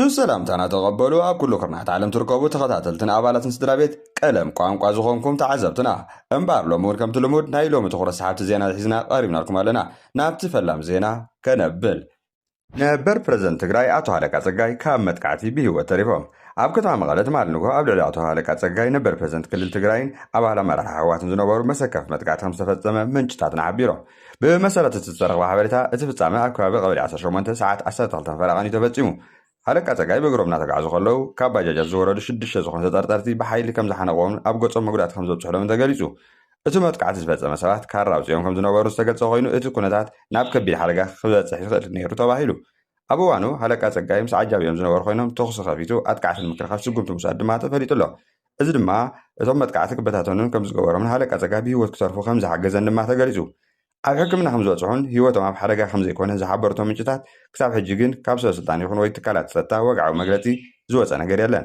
ብሰላምታና ተቐበሉ ኣብ ኩሉ ክርናት ዓለም ትርከቡ ተኸታተልትን ኣባላትን ስድራ ቤት ቀለም ቋንቋ ዝኾንኩም ተዓዘብትና እምበር ሎሚ እውን ከምቲ ልሙድ ናይ ሎሚ ትኩረት ሰሓብቲ ዜና ሒዝና ቀሪብናልኩም ኣለና። ናብቲ ፈላም ዜና ከነብል ነበር ፕረዚደንት ትግራይ ኣቶ ሃለቃ ፀጋይ ካብ መጥቃዕቲ ብሂወት ተሪፎም ኣብ ከተማ መቐለ ትማል ንጎ ኣብ ልዕሊ ኣቶ ሃለቃ ፀጋይ ነበር ፕረዚደንት ክልል ትግራይን ኣባላት ኣመራርሓ ህወሓትን ዝነበሩ መሰከፍ መጥቃዕቲ ከም ዝተፈፀመ ምንጭታትና ሓቢሮም። ብመሰረት እቲ ዝተረኸበ ሓበሬታ እቲ ፍጻመ ኣብ ከባቢ ቀበሌ 18 ሰዓት 12 ፈረቓኒ ተፈፂሙ። ሃለቃ ፀጋይ በእግሮም እናተጓዓዙ ከለዉ ካብ ባጃጃት ዝወረዱ 6 ዝኾኑ ተጠርጠርቲ ብሓይሊ ከም ዝሓነቆምን ኣብ ገጾም መጉዳእቲ ከም ዘብፅሕሎምን ተገሊጹ። እቲ መጥቃዕቲ ዝፈፀመ ሰባት ካራ ኣውፂኦም ከም ዝነበሩ ዝተገልጸ ኮይኑ እቲ ኩነታት ናብ ከቢድ ሓደጋ ክበፅሕ ይኽእል ነይሩ ተባሂሉ። ኣብ እዋኑ ሃለቃ ፀጋይ ምስ ዓጃቢኦም ዝነበሩ ኮይኖም ተኽሲ ከፊቱ ኣጥቃዕቲ ንምክልኻል ስጉምቲ ምውሳድ ድማ ተፈሊጡ ኣሎ። እዚ ድማ እቶም መጥቃዕቲ ክበታተኑን ከም ዝገበሮምን ሃለቃ ፀጋይ ብሂወት ክተርፉ ከም ዝሓገዘን ድማ ተገሊጹ። ኣብ ሕክምና ከም ዝበፅሑን ሂወቶም ኣብ ሓደጋ ከም ዘይኮነ ዝሓበረቶም ምንጭታት ክሳብ ሕጂ ግን ካብ ሰበስልጣን ይኹን ወይ ትካላት ፀጥታ ወግዓዊ መግለፂ ዝወፀ ነገር የለን።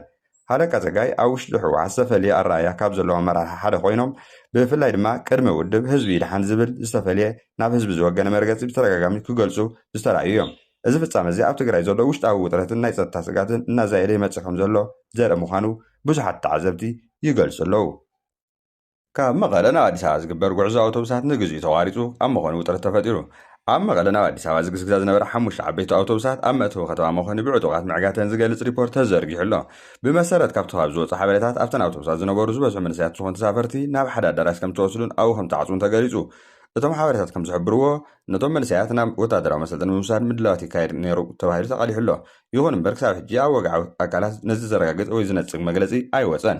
ሃለቃ ፀጋይ ኣብ ውሽጢ ህወሓት ዝተፈልየ ኣረኣእያ ካብ ዘለዎም ኣመራርሓ ሓደ ኮይኖም ብፍላይ ድማ ቅድሚ ውድብ ህዝቢ ይድሓን ዝብል ዝተፈልየ ናብ ህዝቢ ዝወገነ መርገፂ ብተደጋጋሚ ክገልፁ ዝተረኣዩ እዮም። እዚ ፍጻመ እዚ ኣብ ትግራይ ዘሎ ውሽጣዊ ውጥረትን ናይ ፀጥታ ስጋትን እናዛየደ ይመፅእ ከም ዘሎ ዘርኢ ምዃኑ ብዙሓት ተዓዘብቲ ይገልጹ ኣለዉ። ካብ መቐለ ናብ ኣዲስ ኣበባ ዝግበር ጉዕዞ ኣውቶቡሳት ንግዚኡ ተቋሪፁ ኣብ መኾኒ ውጥረት ተፈጢሩ። ኣብ መቐለ ናብ ኣዲስ ኣበባ ዝግስግዛ ዝነበረ 5 ዓበይቲ ኣውቶቡሳት ኣብ መእተዊ ከተማ መኾኒ ብዕጡቓት ምዕጋተን ዝገልጽ ሪፖርት ተዘርጊሑ ኣሎ። ብመሰረት ካብቲ ካብ ዝወፁ ሓበሬታት ኣብተን ኣውቶቡሳት ዝነበሩ ዝበዝሑ መንእሰያት ዝኾኑ ተሳፈርቲ ናብ ሓደ ኣዳራሽ ከም ዝተወስዱን ኣብኡ ከም ተዓፅውን ተገሊጹ። እቶም ሓበሬታት ከም ዝሕብርዎ ነቶም መንእሰያት ናብ ወታደራዊ መሰልጠኒ ብምውሳድ ምድላዋት ይካየድ ነይሩ ተባሂሉ ተቃሊሑ ኣሎ። ይኹን እምበር ክሳብ ሕጂ ኣብ ወግዓዊ ኣካላት ነዚ ዘረጋግፅ ወይ ዝነፅግ መግለፂ ኣይወፀን።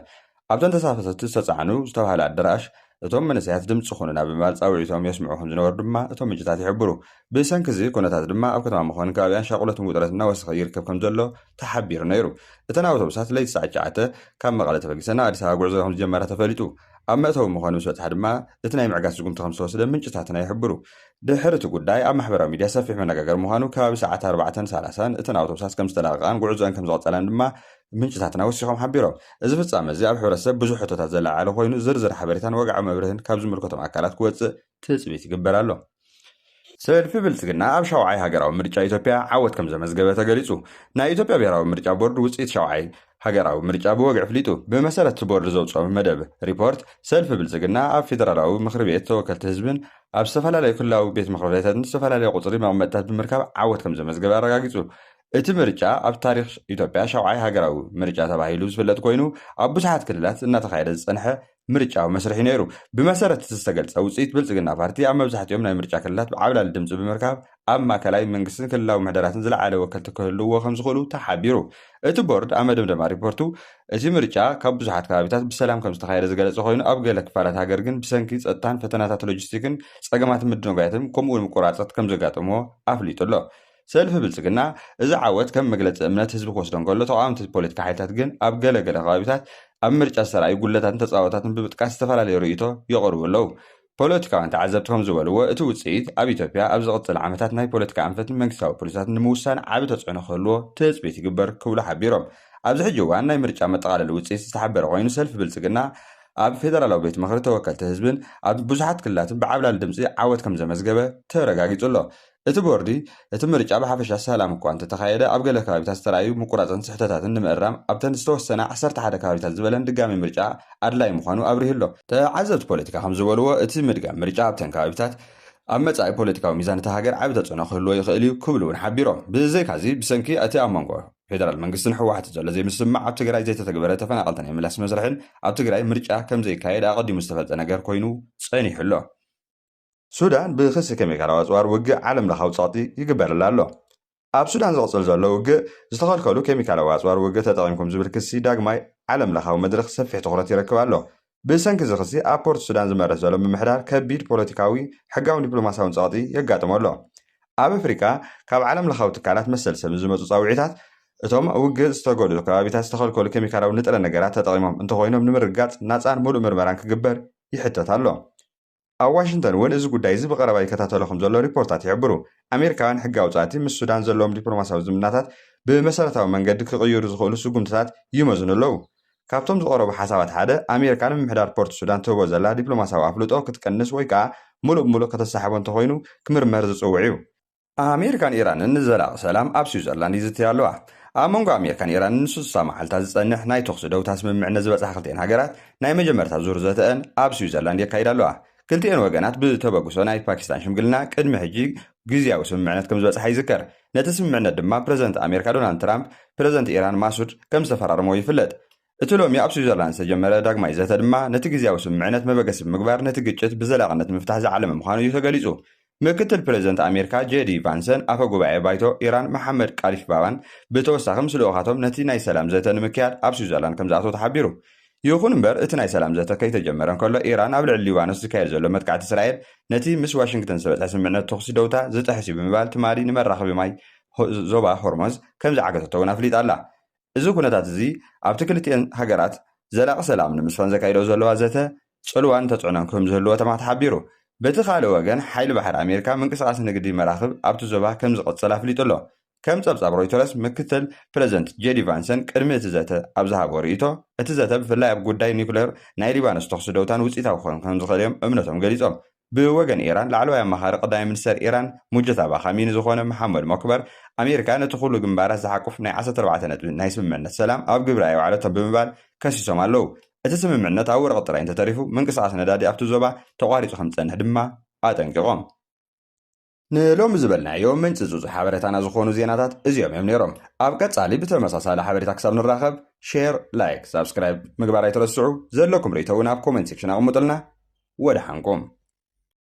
ኣብተን ተሳፈርቲ ዝተፃዕኑ ዝተባሃለ ኣዳራሽ እቶም መንእሰያት ድምፂ ኹኑና ብምባል ፃውዒቶም የስምዑ ከም ዝነበሩ ድማ እቶም ምንጭታት ይሕብሩ። ብሰንኪ እዚ ኩነታት ድማ ኣብ ከተማ መኾኒ ከባቢያን ሻቁለትን ውጥረት እናወሰኸ ይርከብ ከም ዘሎ ተሓቢሩ ነይሩ። እተን ኣውቶቡሳት ለይቲ ሰዓት 9 ካብ መቐለ ተፈጊሰን ናብ ኣዲስ ኣበባ ጉዕዞ ከም ዝጀመራ ተፈሊጡ። ኣብ መእተዊ መኾኒ ምስ በፅሓ ድማ እቲ ናይ ምዕጋት ስጉምቲ ከም ዝተወሰደ ምንጭታትና ይሕብሩ። ድሕሪ እቲ ጉዳይ ኣብ ማሕበራዊ ሚድያ ሰፊሕ መነጋገር ምዃኑ ከባቢ ሰዓት 4:30 እተን ኣውቶቡሳት ከም ዝተለቐቃን ጉዕዞአን ከም ዝቐፀላን ድማ ምንጭታትና ወሲኾም ሓቢሮም። እዚ ፍጻመ እዚ ኣብ ሕብረተሰብ ብዙሕ ሕቶታት ዘለዓለ ኮይኑ ዝርዝር ሓበሬታን ወግዓዊ መብርህን ካብ ዝምልከቶም ኣካላት ክወፅእ ትፅቢት ይግበር ኣሎ። ሰልፊ ብልጽግና ኣብ 7ይ ሃገራዊ ምርጫ ኢትዮጵያ ዓወት ከም ዘመዝገበ ተገሊጹ። ናይ ኢትዮጵያ ብሔራዊ ምርጫ ቦርድ ውፅኢት 7ይ ሃገራዊ ምርጫ ብወግዕ ፍሊጡ። ብመሰረት ቦርድ ዘውፅኦ መደብ ሪፖርት ሰልፊ ብልጽግና ኣብ ፌደራላዊ ምክሪ ቤት ተወከልቲ ህዝብን ኣብ ዝተፈላለዩ ክልላዊ ቤት ምክሪ ቤታትን ዝተፈላለዩ ቁፅሪ መቐመጥታት ብምርካብ ዓወት ከም ዘመዝገበ ኣረጋጊጹ። እቲ ምርጫ ኣብ ታሪክ ኢትዮጵያ 7ይ ሃገራዊ ምርጫ ተባሂሉ ዝፍለጥ ኮይኑ ኣብ ብዙሓት ክልላት እናተኻየደ ዝፀንሐ ምርጫዊ መስርሒ ነይሩ። ብመሰረት ዝተገልጸ ውፅኢት ብልጽግና ፓርቲ ኣብ መብዛሕትኦም ናይ ምርጫ ክልላት ብዓብላሊ ድምፂ ብምርካብ ኣብ ማእከላይ መንግስትን ክልላዊ ምሕደራትን ዝለዓለ ወከልቲ ክህልዎ ከም ዝኽእሉ ተሓቢሩ። እቲ ቦርድ ኣብ መደምደማ ሪፖርቱ እቲ ምርጫ ካብ ብዙሓት ከባቢታት ብሰላም ከም ዝተኻየደ ዝገለጸ ኮይኑ ኣብ ገለ ክፋላት ሃገር ግን ብሰንኪ ፀጥታን ፈተናታት ሎጂስቲክን ፀገማት ምድንጋየትን ከምኡውን ምቁራፀት ከም ዘጋጠምዎ ኣፍሊጡ ኣሎ። ሰልፊ ብልጽግና እዚ ዓወት ከም መግለፂ እምነት ህዝቢ ክወስዶ እንከሎ ተቃወምቲ ፖለቲካ ሓይልታት ግን ኣብ ገለገለ ከባቢታት ኣብ ምርጫ ዝተረኣዩ ጉለታትን ተፃወታትን ብምጥቃስ ዝተፈላለዩ ርእይቶ የቕርቡ ኣለዉ። ፖለቲካውያን ተዓዘብቲ ከም ዝበልዎ እቲ ውፅኢት ኣብ ኢትዮጵያ ኣብ ዝቕፅል ዓመታት ናይ ፖለቲካ ኣንፈትን መንግስታዊ ፖሊሳትን ንምውሳን ዓቢ ተፅዕኖ ክህልዎ ትፅቢት ይግበር ክብሉ ሓቢሮም። ኣብዚ ሕጂ እዋን ናይ ምርጫ መጠቓለሊ ውፅኢት ዝተሓበረ ኮይኑ ሰልፊ ብልጽግና ኣብ ፌደራላዊ ቤት ምክሪ ተወከልቲ ህዝብን ኣብ ብዙሓት ክልላትን ብዓብላሊ ድምፂ ዓወት ከም ዘመዝገበ ተረጋጊጹ ኣሎ። እቲ ቦርዲ እቲ ምርጫ ብሓፈሻ ሰላም እኳ እንተተኻየደ ኣብ ገለ ከባቢታት ዝተረኣዩ ምቁራፅን ስሕተታትን ንምእራም ኣብተን ዝተወሰነ 11 ከባቢታት ዝበለን ድጋሚ ምርጫ ኣድላይ ምዃኑ ኣብሪሁ ኣሎ። ተዓዘብቲ ፖለቲካ ከም ዝበልዎ እቲ ምድጋም ምርጫ ኣብተን ከባቢታት ኣብ መጻኢ ፖለቲካዊ ሚዛን እታ ሃገር ዓቢ ተፅዕኖ ክህልዎ ይኽእል እዩ ክብሉ እውን ሓቢሮም። ብዘይካዚ ብሰንኪ እቲ ኣብ መንጎ ፌደራል መንግስትን ህወሓት ዘሎ ዘይምስማዕ ኣብ ትግራይ ዘይተተግበረ ተፈናቐልቲ ናይ ምላስ መስርሕን ኣብ ትግራይ ምርጫ ከም ዘይካየድ ኣቐዲሙ ዝተፈልፀ ነገር ኮይኑ ፀኒሑ ኣሎ። ሱዳን ብክሲ ኬሚካላዊ ኣፅዋር ውግእ ዓለም ለኻዊ ፀቕጢ ይግበረላ ኣሎ። ኣብ ሱዳን ዝቕፅል ዘሎ ውግእ ዝተኸልከሉ ኬሚካላዊ ኣፅዋር ውግእ ተጠቒምኩም ዝብል ክሲ ዳግማይ ዓለም ለኻዊ መድረኽ ሰፊሕ ትኹረት ይረክብ ኣሎ። ብሰንኪ እዚ ክሲ ኣብ ፖርት ሱዳን ዝመርሕ ዘሎ ምምሕዳር ከቢድ ፖለቲካዊ ሕጋውን ዲፕሎማስያውን ፀቕጢ የጋጥሞ ኣሎ። ኣብ ኣፍሪካ ካብ ዓለም ለኻዊ ትካላት መሰል ሰብ ዝመፁ ፃውዒታት እቶም ውግእ ዝተጎድሉ ከባቢታት ዝተኸልከሉ ኬሚካላዊ ንጥረ ነገራት ተጠቒሞም እንተኮይኖም ንምርጋፅ ናፃን ሙሉእ ምርመራን ክግበር ይሕተት ኣሎ። ኣብ ዋሽንተን እውን እዚ ጉዳይ እዚ ብቐረባ ይከታተሎ ከም ዘሎ ሪፖርታት ይሕብሩ። ኣሜሪካውያን ሕጊ ኣውፃእቲ ምስ ሱዳን ዘለዎም ዲፕሎማስያዊ ዝምድናታት ብመሰረታዊ መንገዲ ክቕይሩ ዝኽእሉ ስጉምትታት ይመዝኑ ኣለዉ። ካብቶም ዝቐረቡ ሓሳባት ሓደ ኣሜሪካ ንምምሕዳር ፖርት ሱዳን ትህቦ ዘላ ዲፕሎማስያዊ ኣፍልጦ ክትቀንስ ወይ ከዓ ሙሉእ ከተሰሓቦ እንተኮይኑ ክምርመር ዝፅውዕ እዩ። ኣሜሪካን ኢራንን ንዘላቒ ሰላም ኣብ ስዊዘርላንድ ይዝትያ ኣለዋ። ኣብ መንጎ ኣሜሪካን ኢራን ንስሳ መዓልታት ዝጸንሕ ናይ ተኽሲ ደውታ ስምምዕነት ዝበጽሓ ክልቲአን ሃገራት ናይ መጀመርታ ዙር ዘተአን ኣብ ስዊዘርላንድ የካይዳ ኣለዋ። ክልቲአን ወገናት ብተበግሶ ናይ ፓኪስታን ሽምግልና ቅድሚ ሕጂ ግዝያዊ ስምምዕነት ከም ዝበጽሓ ይዝከር። ነቲ ስምምዕነት ድማ ፕረዚደንት ኣሜሪካ ዶናልድ ትራምፕ ፕረዚደንት ኢራን ማሱድ ከም ዝተፈራረመዎ ይፍለጥ። እቲ ሎሚ ኣብ ስዊዘርላንድ ዝተጀመረ ዳግማይ ዘተ ድማ ነቲ ግዝያዊ ስምምዕነት መበገሲ ብምግባር ነቲ ግጭት ብዘላቕነት ምፍታሕ ዝዓለመ ምዃኑ እዩ ተገሊጹ። ምክትል ፕረዚደንት ኣሜሪካ ጄዲ ቫንሰን ኣፈ ጉባኤ ባይቶ ኢራን መሐመድ ቃሊፍ ባባን ብተወሳኺ ምስ ልኡኻቶም ነቲ ናይ ሰላም ዘተ ንምክያድ ኣብ ስዊዘርላንድ ከም ዝኣተዉ ተሓቢሩ። ይኹን እምበር እቲ ናይ ሰላም ዘተ ከይተጀመረ እንከሎ ኢራን ኣብ ልዕሊ ሊባኖስ ዝካየድ ዘሎ መጥቃዕቲ እስራኤል ነቲ ምስ ዋሽንግተን ዝበፅሐ ስምምዕነት ተኽሲ ደውታ ዝጥሕስ እዩ ብምባል ትማሊ ንመራኸቢ ማይ ዞባ ሆርሞዝ ከም ዝዓገተቶ እውን ኣፍሊጣ ኣላ። እዚ ኩነታት እዚ ኣብቲ ክልቲአን ሃገራት ዘላቒ ሰላም ንምስፈን ዘካይዶ ዘለዋ ዘተ ጽልዋን ተጽዕኖን ከም ዝህልዎ ተማህ ተሓቢሩ። በቲ ካልእ ወገን ሓይሊ ባሕሪ ኣሜሪካ ምንቅስቓስ ንግዲ መራኽብ ኣብቲ ዞባ ከም ዝቕጽል ኣፍሊጡ ኣሎ። ከም ጸብጻብ ሮይተርስ ምክትል ፕረዚደንት ጄዲ ቫንሰን ቅድሚ እቲ ዘተ ኣብ ዝሃቦ ርእይቶ እቲ ዘተ ብፍላይ ኣብ ጉዳይ ኒውክሌር ናይ ሊባኖስ ተኽሲ ደውታን ውፅኢታዊ ክኸውን ከም ዝኽእል እዮም እምነቶም ገሊፆም። ብወገን ኢራን ላዕለዋይ ኣማኻሪ ቀዳማይ ሚኒስተር ኢራን ሙጀታባ ኻሚኒ ዝኾነ መሐመድ ሞክበር ኣሜሪካ ነቲ ኩሉ ግንባራት ዝሓቁፍ ናይ 14 ነጥቢ ናይ ስምምዕነት ሰላም ኣብ ግብራ የውዓለቶም ብምባል ከሲሶም ኣለዉ። እቲ ስምምዕነት ኣብ ወረቐት ጥራይ እንተተሪፉ ምንቅስቓስ ነዳዲ ኣብቲ ዞባ ተቋሪጹ ከም ዝጸንሕ ድማ ኣጠንቂቖም። ንሎሚ ዝበልናዮም ምንጪ ጽጹሕ ሓበሬታና ዝኾኑ ዜናታት እዚኦም እዮም ነይሮም። ኣብ ቀጻሊ ብተመሳሳሊ ሓበሬታ ክሳብ ንራኸብ ሼር፣ ላይክ፣ ሳብስክራይብ ምግባር ኣይትረስዑ። ዘለኩም ርእይቶ እውን ኣብ ኮመንት ሴክሽን ኣቕምጡልና። ወደ ሓንኩም